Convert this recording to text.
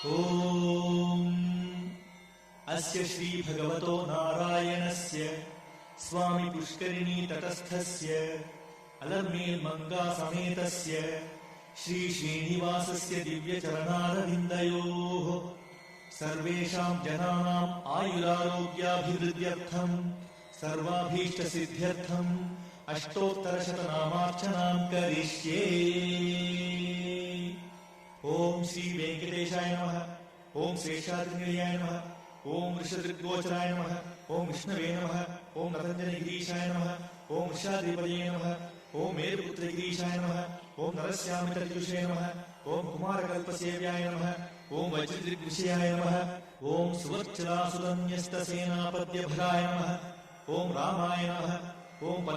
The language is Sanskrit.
ॐ अस्य श्री भगवतो नारायणस्य स्वामी पुष्करिणी तटस्थस्य अलर्मेल्मङ्गा समेतस्य श्री श्रीनिवासस्य दिव्यचरणारविन्दयोः सर्वेषां जनानाम् आयुरारोग्याभिवृद्ध्यर्थं सर्वाभीष्टसिद्ध्यर्थम् अष्टोत्तरशतनामार्चनां करिष्ये। ओम श्री वेंकटेशाय नमः। ओम शेषाद्रिनिलयाय नमः। ओम वृषदृग्गोचराय नमः। ओम विष्णवे नमः। ओम नतञ्जनगिरीशाय नमः। ओम वृषाद्रिपदये नमः। ओम मेरुपुत्रगिरीशाय नमः। ओम नरस्यामितर्जुषे नमः। ओम कुमारकल्पसेव्याय नमः। ओम वज्रदृग्विषयाय नमः। ओम सुवर्चलासुतन्यस्तसेनापद्यभराय नमः। ओम रामाय नमः। ओम